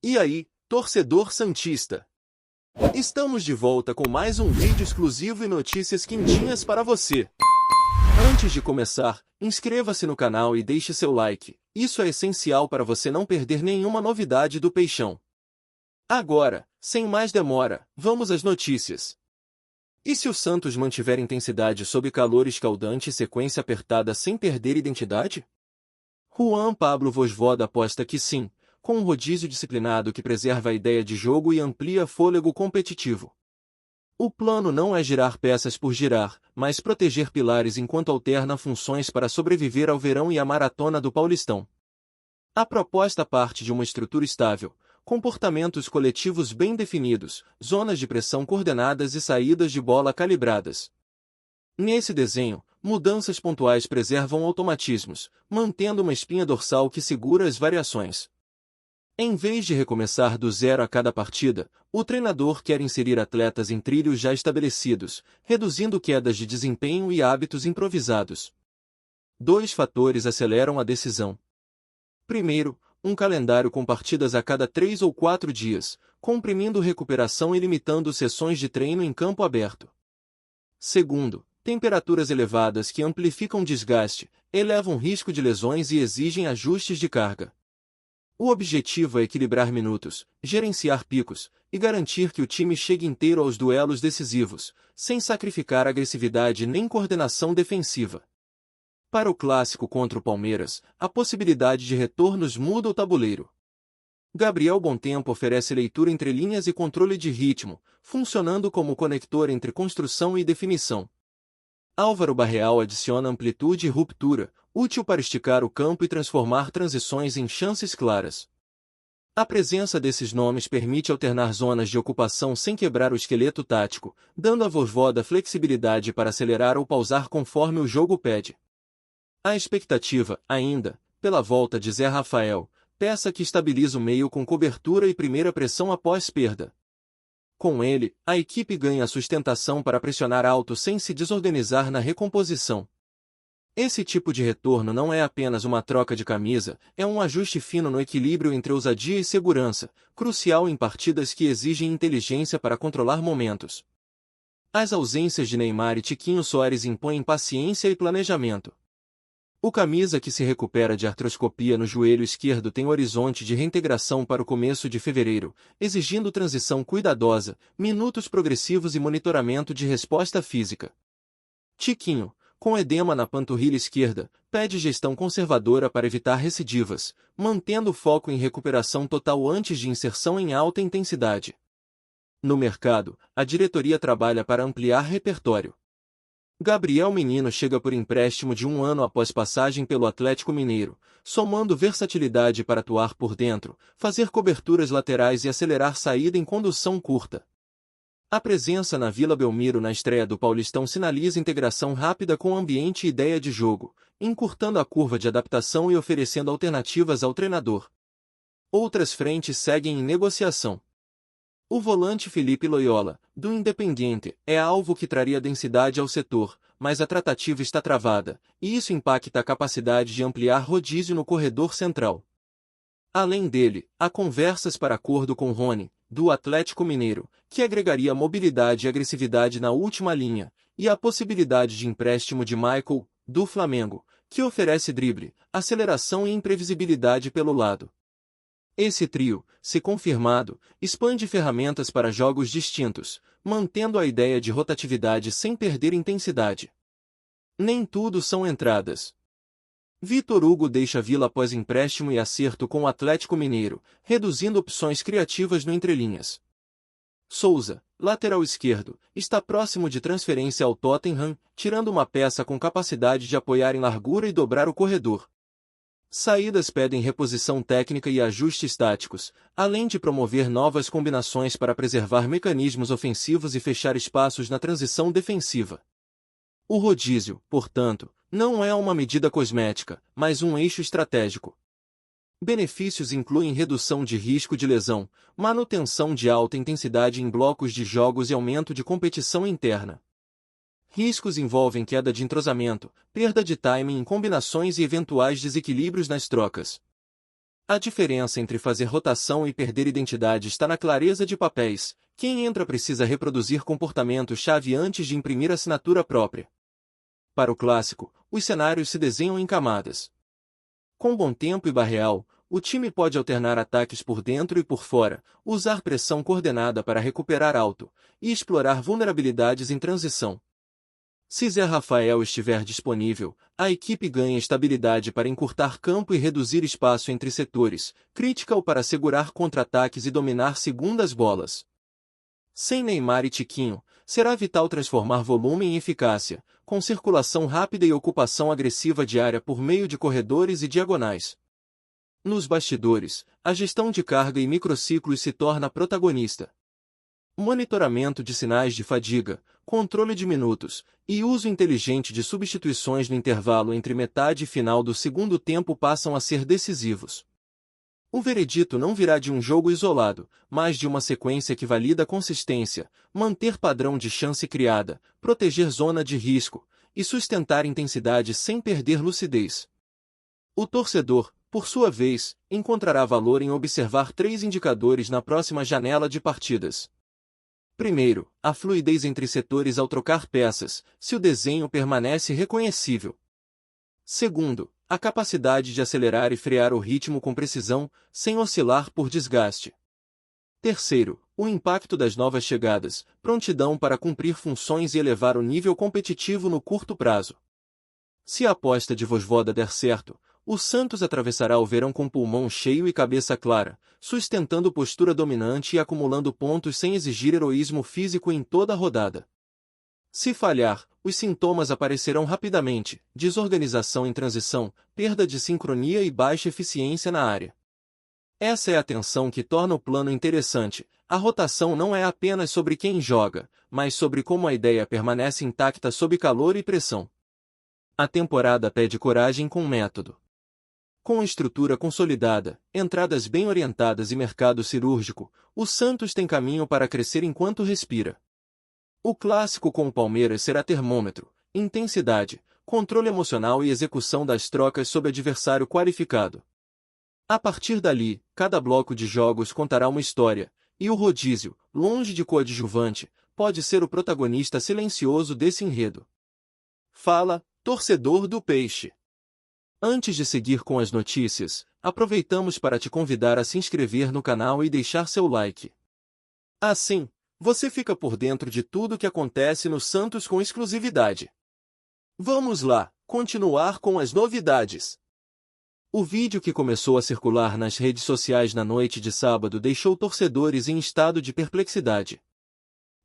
E aí, torcedor santista? Estamos de volta com mais um vídeo exclusivo e notícias quentinhas para você. Antes de começar, inscreva-se no canal e deixe seu like. Isso é essencial para você não perder nenhuma novidade do Peixão. Agora, sem mais demora, vamos às notícias. E se o Santos mantiver intensidade sob calor escaldante e sequência apertada sem perder identidade? Juan Pablo Vojvoda aposta que sim, com um rodízio disciplinado que preserva a ideia de jogo e amplia fôlego competitivo. O plano não é girar peças por girar, mas proteger pilares enquanto alterna funções para sobreviver ao verão e à maratona do Paulistão. A proposta parte de uma estrutura estável, comportamentos coletivos bem definidos, zonas de pressão coordenadas e saídas de bola calibradas. Nesse desenho, mudanças pontuais preservam automatismos, mantendo uma espinha dorsal que segura as variações. Em vez de recomeçar do zero a cada partida, o treinador quer inserir atletas em trilhos já estabelecidos, reduzindo quedas de desempenho e hábitos improvisados. Dois fatores aceleram a decisão. Primeiro, um calendário com partidas a cada 3 ou 4 dias, comprimindo recuperação e limitando sessões de treino em campo aberto. Segundo, temperaturas elevadas que amplificam desgaste, elevam risco de lesões e exigem ajustes de carga. O objetivo é equilibrar minutos, gerenciar picos e garantir que o time chegue inteiro aos duelos decisivos, sem sacrificar agressividade nem coordenação defensiva. Para o clássico contra o Palmeiras, a possibilidade de retornos muda o tabuleiro. Gabriel Bontempo oferece leitura entre linhas e controle de ritmo, funcionando como conector entre construção e definição. Álvaro Barreal adiciona amplitude e ruptura, útil para esticar o campo e transformar transições em chances claras. A presença desses nomes permite alternar zonas de ocupação sem quebrar o esqueleto tático, dando a Vojvoda flexibilidade para acelerar ou pausar conforme o jogo pede. A expectativa, ainda, pela volta de Zé Rafael, peça que estabiliza o meio com cobertura e primeira pressão após perda. Com ele, a equipe ganha a sustentação para pressionar alto sem se desorganizar na recomposição. Esse tipo de retorno não é apenas uma troca de camisa, é um ajuste fino no equilíbrio entre ousadia e segurança, crucial em partidas que exigem inteligência para controlar momentos. As ausências de Neymar e Tiquinho Soares impõem paciência e planejamento. O camisa que se recupera de artroscopia no joelho esquerdo tem horizonte de reintegração para o começo de fevereiro, exigindo transição cuidadosa, minutos progressivos e monitoramento de resposta física. Tiquinho, com edema na panturrilha esquerda, pede gestão conservadora para evitar recidivas, mantendo o foco em recuperação total antes de inserção em alta intensidade. No mercado, a diretoria trabalha para ampliar repertório. Gabriel Menino chega por empréstimo de 1 ano após passagem pelo Atlético Mineiro, somando versatilidade para atuar por dentro, fazer coberturas laterais e acelerar saída em condução curta. A presença na Vila Belmiro na estreia do Paulistão sinaliza integração rápida com ambiente e ideia de jogo, encurtando a curva de adaptação e oferecendo alternativas ao treinador. Outras frentes seguem em negociação. O volante Felipe Loyola, do Independiente, é alvo que traria densidade ao setor, mas a tratativa está travada, e isso impacta a capacidade de ampliar rodízio no corredor central. Além dele, há conversas para acordo com Rony, do Atlético Mineiro, que agregaria mobilidade e agressividade na última linha, e a possibilidade de empréstimo de Michael, do Flamengo, que oferece drible, aceleração e imprevisibilidade pelo lado. Esse trio, se confirmado, expande ferramentas para jogos distintos, mantendo a ideia de rotatividade sem perder intensidade. Nem tudo são entradas. Vitor Hugo deixa a Vila após empréstimo e acerto com o Atlético Mineiro, reduzindo opções criativas no entrelinhas. Souza, lateral esquerdo, está próximo de transferência ao Tottenham, tirando uma peça com capacidade de apoiar em largura e dobrar o corredor. Saídas pedem reposição técnica e ajustes táticos, além de promover novas combinações para preservar mecanismos ofensivos e fechar espaços na transição defensiva. O rodízio, portanto, não é uma medida cosmética, mas um eixo estratégico. Benefícios incluem redução de risco de lesão, manutenção de alta intensidade em blocos de jogos e aumento de competição interna. Riscos envolvem queda de entrosamento, perda de timing em combinações e eventuais desequilíbrios nas trocas. A diferença entre fazer rotação e perder identidade está na clareza de papéis. Quem entra precisa reproduzir comportamento-chave antes de imprimir assinatura própria. Para o clássico, os cenários se desenham em camadas. Com bom tempo e barreal, o time pode alternar ataques por dentro e por fora, usar pressão coordenada para recuperar alto, e explorar vulnerabilidades em transição. Se Zé Rafael estiver disponível, a equipe ganha estabilidade para encurtar campo e reduzir espaço entre setores, crítica-o para segurar contra-ataques e dominar segundas bolas. Sem Neymar e Tiquinho, será vital transformar volume em eficácia, com circulação rápida e ocupação agressiva de área por meio de corredores e diagonais. Nos bastidores, a gestão de carga e microciclos se torna protagonista. Monitoramento de sinais de fadiga, controle de minutos e uso inteligente de substituições no intervalo entre metade e final do segundo tempo passam a ser decisivos. O veredito não virá de um jogo isolado, mas de uma sequência que valida a consistência, manter padrão de chance criada, proteger zona de risco e sustentar intensidade sem perder lucidez. O torcedor, por sua vez, encontrará valor em observar 3 indicadores na próxima janela de partidas. Primeiro, a fluidez entre setores ao trocar peças, se o desenho permanece reconhecível. Segundo, a capacidade de acelerar e frear o ritmo com precisão, sem oscilar por desgaste. Terceiro, o impacto das novas chegadas, prontidão para cumprir funções e elevar o nível competitivo no curto prazo. Se a aposta de Vojvoda der certo, o Santos atravessará o verão com pulmão cheio e cabeça clara, sustentando postura dominante e acumulando pontos sem exigir heroísmo físico em toda a rodada. Se falhar, os sintomas aparecerão rapidamente: desorganização em transição, perda de sincronia e baixa eficiência na área. Essa é a tensão que torna o plano interessante. A rotação não é apenas sobre quem joga, mas sobre como a ideia permanece intacta sob calor e pressão. A temporada pede coragem com método. Com estrutura consolidada, entradas bem orientadas e mercado cirúrgico, o Santos tem caminho para crescer enquanto respira. O clássico com o Palmeiras será termômetro, intensidade, controle emocional e execução das trocas sob adversário qualificado. A partir dali, cada bloco de jogos contará uma história, e o rodízio, longe de coadjuvante, pode ser o protagonista silencioso desse enredo. Fala, torcedor do Peixe! Antes de seguir com as notícias, aproveitamos para te convidar a se inscrever no canal e deixar seu like. Assim, você fica por dentro de tudo o que acontece no Santos com exclusividade. Vamos lá, continuar com as novidades. O vídeo que começou a circular nas redes sociais na noite de sábado deixou torcedores em estado de perplexidade.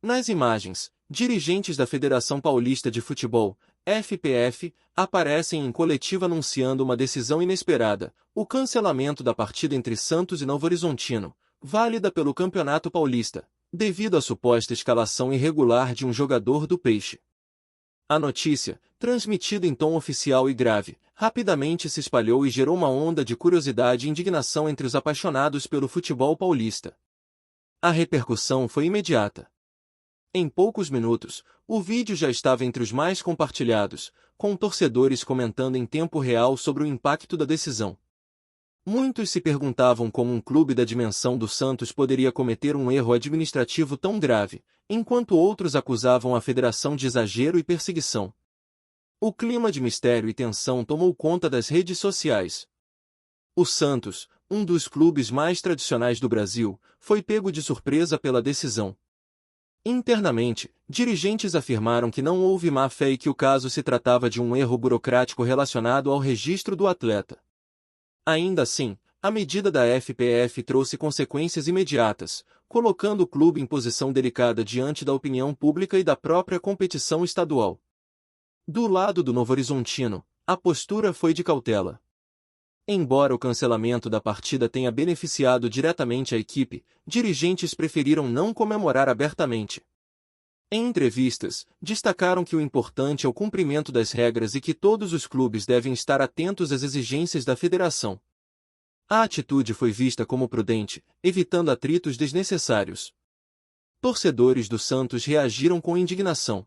Nas imagens, dirigentes da Federação Paulista de Futebol, FPF, aparecem em coletiva anunciando uma decisão inesperada: o cancelamento da partida entre Santos e Novo Horizontino, válida pelo Campeonato Paulista, devido à suposta escalação irregular de um jogador do Peixe. A notícia, transmitida em tom oficial e grave, rapidamente se espalhou e gerou uma onda de curiosidade e indignação entre os apaixonados pelo futebol paulista. A repercussão foi imediata. Em poucos minutos, o vídeo já estava entre os mais compartilhados, com torcedores comentando em tempo real sobre o impacto da decisão. Muitos se perguntavam como um clube da dimensão do Santos poderia cometer um erro administrativo tão grave, enquanto outros acusavam a federação de exagero e perseguição. O clima de mistério e tensão tomou conta das redes sociais. O Santos, um dos clubes mais tradicionais do Brasil, foi pego de surpresa pela decisão. Internamente, dirigentes afirmaram que não houve má-fé e que o caso se tratava de um erro burocrático relacionado ao registro do atleta. Ainda assim, a medida da FPF trouxe consequências imediatas, colocando o clube em posição delicada diante da opinião pública e da própria competição estadual. Do lado do Novo Horizontino, a postura foi de cautela. Embora o cancelamento da partida tenha beneficiado diretamente a equipe, dirigentes preferiram não comemorar abertamente. Em entrevistas, destacaram que o importante é o cumprimento das regras e que todos os clubes devem estar atentos às exigências da federação. A atitude foi vista como prudente, evitando atritos desnecessários. Torcedores do Santos reagiram com indignação.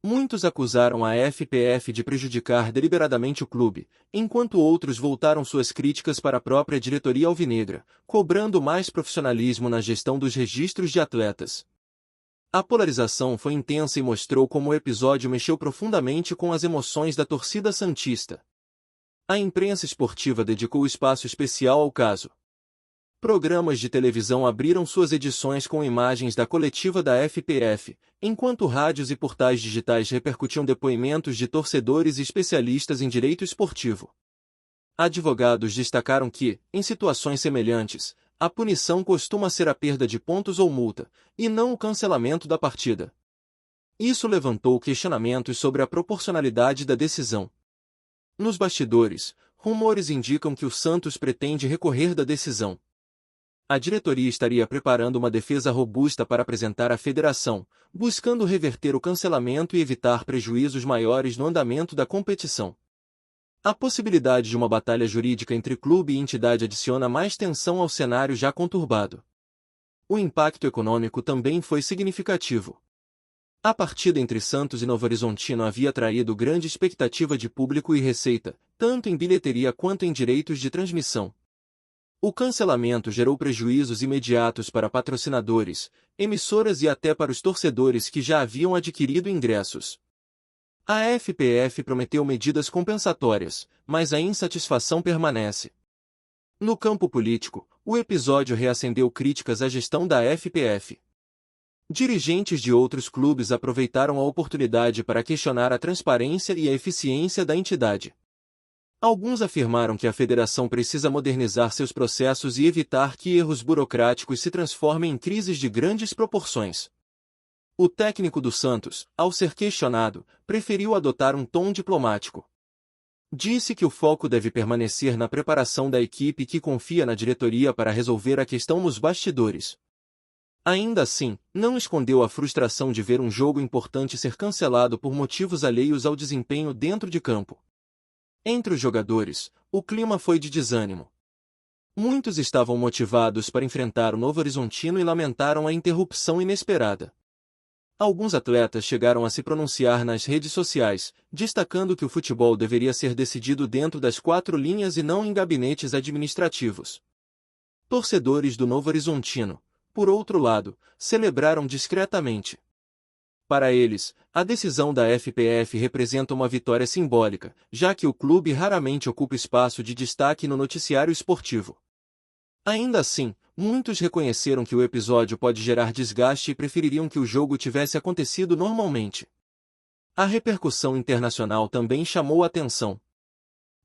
Muitos acusaram a FPF de prejudicar deliberadamente o clube, enquanto outros voltaram suas críticas para a própria diretoria alvinegra, cobrando mais profissionalismo na gestão dos registros de atletas. A polarização foi intensa e mostrou como o episódio mexeu profundamente com as emoções da torcida santista. A imprensa esportiva dedicou espaço especial ao caso. Programas de televisão abriram suas edições com imagens da coletiva da FPF, enquanto rádios e portais digitais repercutiam depoimentos de torcedores e especialistas em direito esportivo. Advogados destacaram que, em situações semelhantes, a punição costuma ser a perda de pontos ou multa, e não o cancelamento da partida. Isso levantou questionamentos sobre a proporcionalidade da decisão. Nos bastidores, rumores indicam que o Santos pretende recorrer da decisão. A diretoria estaria preparando uma defesa robusta para apresentar à federação, buscando reverter o cancelamento e evitar prejuízos maiores no andamento da competição. A possibilidade de uma batalha jurídica entre clube e entidade adiciona mais tensão ao cenário já conturbado. O impacto econômico também foi significativo. A partida entre Santos e Novo Horizontino havia atraído grande expectativa de público e receita, tanto em bilheteria quanto em direitos de transmissão. O cancelamento gerou prejuízos imediatos para patrocinadores, emissoras e até para os torcedores que já haviam adquirido ingressos. A FPF prometeu medidas compensatórias, mas a insatisfação permanece. No campo político, o episódio reacendeu críticas à gestão da FPF. Dirigentes de outros clubes aproveitaram a oportunidade para questionar a transparência e a eficiência da entidade. Alguns afirmaram que a federação precisa modernizar seus processos e evitar que erros burocráticos se transformem em crises de grandes proporções. O técnico do Santos, ao ser questionado, preferiu adotar um tom diplomático. Disse que o foco deve permanecer na preparação da equipe que confia na diretoria para resolver a questão nos bastidores. Ainda assim, não escondeu a frustração de ver um jogo importante ser cancelado por motivos alheios ao desempenho dentro de campo. Entre os jogadores, o clima foi de desânimo. Muitos estavam motivados para enfrentar o Novo Horizontino e lamentaram a interrupção inesperada. Alguns atletas chegaram a se pronunciar nas redes sociais, destacando que o futebol deveria ser decidido dentro das quatro linhas e não em gabinetes administrativos. Torcedores do Novo Horizontino, por outro lado, celebraram discretamente. Para eles, a decisão da FPF representa uma vitória simbólica, já que o clube raramente ocupa espaço de destaque no noticiário esportivo. Ainda assim, muitos reconheceram que o episódio pode gerar desgaste e prefeririam que o jogo tivesse acontecido normalmente. A repercussão internacional também chamou a atenção.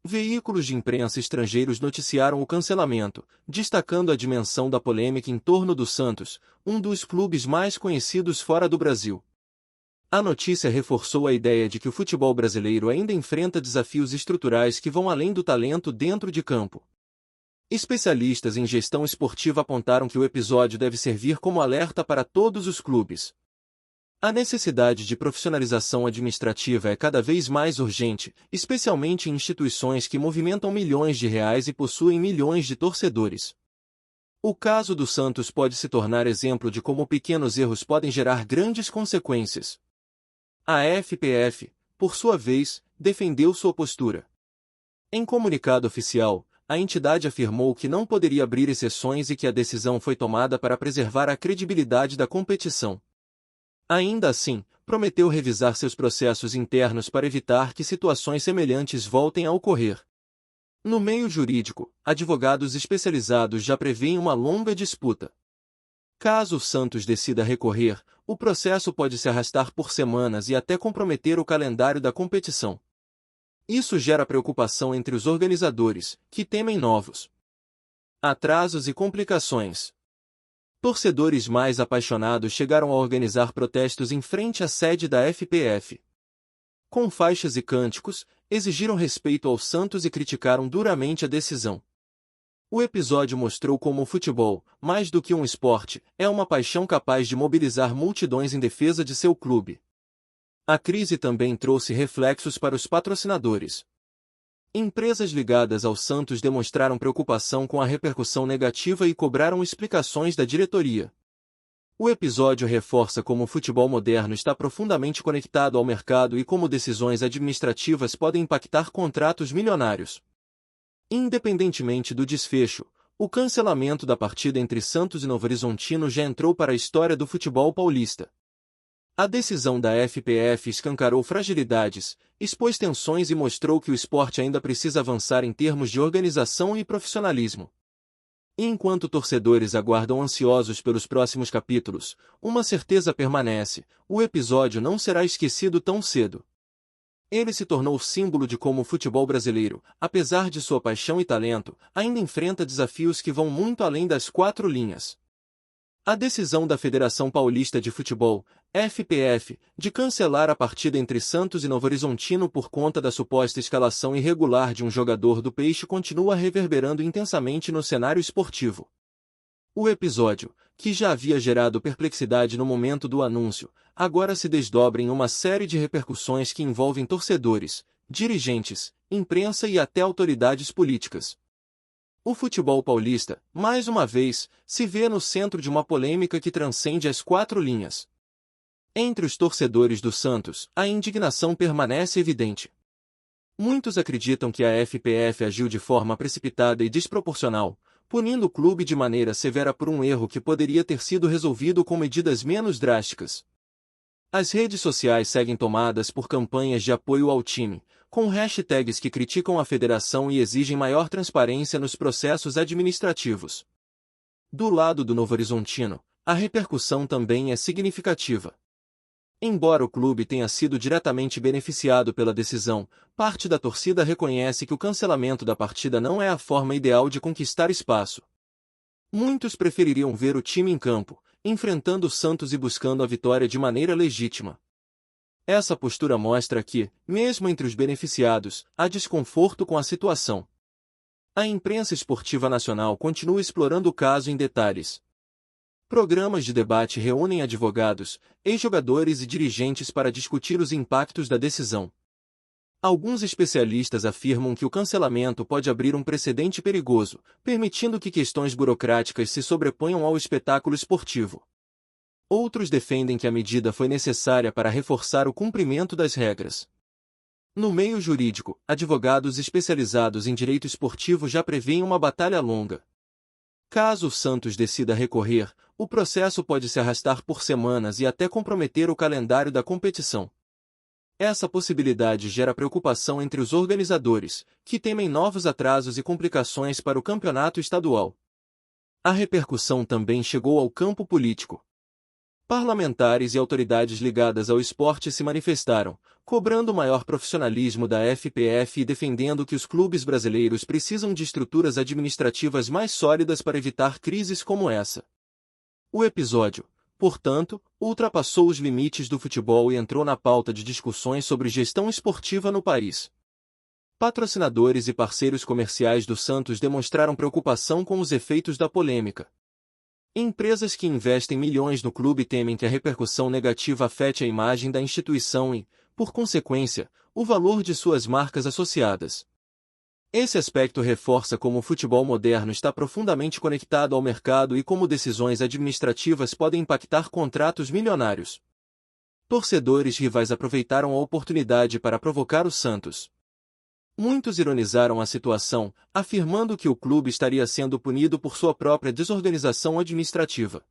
Veículos de imprensa estrangeiros noticiaram o cancelamento, destacando a dimensão da polêmica em torno do Santos, um dos clubes mais conhecidos fora do Brasil. A notícia reforçou a ideia de que o futebol brasileiro ainda enfrenta desafios estruturais que vão além do talento dentro de campo. Especialistas em gestão esportiva apontaram que o episódio deve servir como alerta para todos os clubes. A necessidade de profissionalização administrativa é cada vez mais urgente, especialmente em instituições que movimentam milhões de reais e possuem milhões de torcedores. O caso do Santos pode se tornar exemplo de como pequenos erros podem gerar grandes consequências. A FPF, por sua vez, defendeu sua postura. Em comunicado oficial, a entidade afirmou que não poderia abrir exceções e que a decisão foi tomada para preservar a credibilidade da competição. Ainda assim, prometeu revisar seus processos internos para evitar que situações semelhantes voltem a ocorrer. No meio jurídico, advogados especializados já prevêem uma longa disputa. Caso o Santos decida recorrer, o processo pode se arrastar por semanas e até comprometer o calendário da competição. Isso gera preocupação entre os organizadores, que temem novos atrasos e complicações. Torcedores mais apaixonados chegaram a organizar protestos em frente à sede da FPF. Com faixas e cânticos, exigiram respeito ao Santos e criticaram duramente a decisão. O episódio mostrou como o futebol, mais do que um esporte, é uma paixão capaz de mobilizar multidões em defesa de seu clube. A crise também trouxe reflexos para os patrocinadores. Empresas ligadas ao Santos demonstraram preocupação com a repercussão negativa e cobraram explicações da diretoria. O episódio reforça como o futebol moderno está profundamente conectado ao mercado e como decisões administrativas podem impactar contratos milionários. Independentemente do desfecho, o cancelamento da partida entre Santos e Novo Horizontino já entrou para a história do futebol paulista. A decisão da FPF escancarou fragilidades, expôs tensões e mostrou que o esporte ainda precisa avançar em termos de organização e profissionalismo. E enquanto torcedores aguardam ansiosos pelos próximos capítulos, uma certeza permanece: o episódio não será esquecido tão cedo. Ele se tornou símbolo de como o futebol brasileiro, apesar de sua paixão e talento, ainda enfrenta desafios que vão muito além das quatro linhas. A decisão da Federação Paulista de Futebol, FPF, de cancelar a partida entre Santos e Novo Horizontino por conta da suposta escalação irregular de um jogador do Peixe continua reverberando intensamente no cenário esportivo. O episódio, que já havia gerado perplexidade no momento do anúncio, agora se desdobra em uma série de repercussões que envolvem torcedores, dirigentes, imprensa e até autoridades políticas. O futebol paulista, mais uma vez, se vê no centro de uma polêmica que transcende as quatro linhas. Entre os torcedores do Santos, a indignação permanece evidente. Muitos acreditam que a FPF agiu de forma precipitada e desproporcional, punindo o clube de maneira severa por um erro que poderia ter sido resolvido com medidas menos drásticas. As redes sociais seguem tomadas por campanhas de apoio ao time, com hashtags que criticam a federação e exigem maior transparência nos processos administrativos. Do lado do Novo Horizontino, a repercussão também é significativa. Embora o clube tenha sido diretamente beneficiado pela decisão, parte da torcida reconhece que o cancelamento da partida não é a forma ideal de conquistar espaço. Muitos prefeririam ver o time em campo, enfrentando o Santos e buscando a vitória de maneira legítima. Essa postura mostra que, mesmo entre os beneficiados, há desconforto com a situação. A imprensa esportiva nacional continua explorando o caso em detalhes. Programas de debate reúnem advogados, ex-jogadores e dirigentes para discutir os impactos da decisão. Alguns especialistas afirmam que o cancelamento pode abrir um precedente perigoso, permitindo que questões burocráticas se sobreponham ao espetáculo esportivo. Outros defendem que a medida foi necessária para reforçar o cumprimento das regras. No meio jurídico, advogados especializados em direito esportivo já prevêem uma batalha longa. Caso o Santos decida recorrer, o processo pode se arrastar por semanas e até comprometer o calendário da competição. Essa possibilidade gera preocupação entre os organizadores, que temem novos atrasos e complicações para o campeonato estadual. A repercussão também chegou ao campo político. Parlamentares e autoridades ligadas ao esporte se manifestaram, cobrando maior profissionalismo da FPF e defendendo que os clubes brasileiros precisam de estruturas administrativas mais sólidas para evitar crises como essa. O episódio, portanto, ultrapassou os limites do futebol e entrou na pauta de discussões sobre gestão esportiva no país. Patrocinadores e parceiros comerciais do Santos demonstraram preocupação com os efeitos da polêmica. Empresas que investem milhões no clube temem que a repercussão negativa afete a imagem da instituição e, por consequência, o valor de suas marcas associadas. Esse aspecto reforça como o futebol moderno está profundamente conectado ao mercado e como decisões administrativas podem impactar contratos milionários. Torcedores rivais aproveitaram a oportunidade para provocar o Santos. Muitos ironizaram a situação, afirmando que o clube estaria sendo punido por sua própria desorganização administrativa.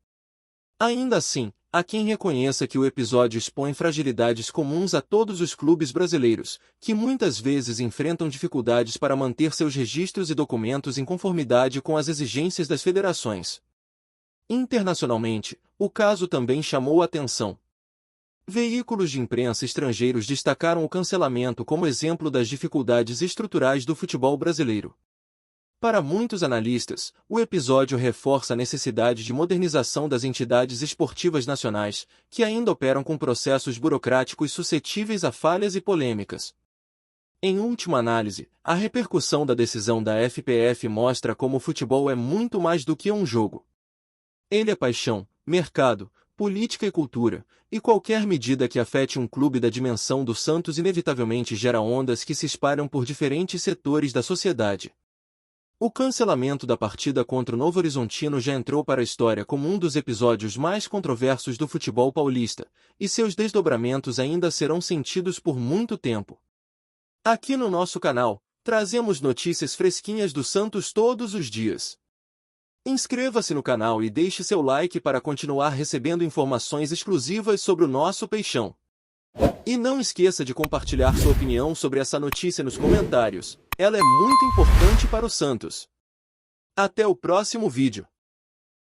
Ainda assim, há quem reconheça que o episódio expõe fragilidades comuns a todos os clubes brasileiros, que muitas vezes enfrentam dificuldades para manter seus registros e documentos em conformidade com as exigências das federações. Internacionalmente, o caso também chamou a atenção. Veículos de imprensa estrangeiros destacaram o cancelamento como exemplo das dificuldades estruturais do futebol brasileiro. Para muitos analistas, o episódio reforça a necessidade de modernização das entidades esportivas nacionais, que ainda operam com processos burocráticos suscetíveis a falhas e polêmicas. Em última análise, a repercussão da decisão da FPF mostra como o futebol é muito mais do que um jogo. Ele é paixão, mercado, política e cultura, e qualquer medida que afete um clube da dimensão do Santos inevitavelmente gera ondas que se espalham por diferentes setores da sociedade. O cancelamento da partida contra o Novo Horizontino já entrou para a história como um dos episódios mais controversos do futebol paulista, e seus desdobramentos ainda serão sentidos por muito tempo. Aqui no nosso canal, trazemos notícias fresquinhas do Santos todos os dias. Inscreva-se no canal e deixe seu like para continuar recebendo informações exclusivas sobre o nosso peixão. E não esqueça de compartilhar sua opinião sobre essa notícia nos comentários, ela é muito importante para o Santos. Até o próximo vídeo.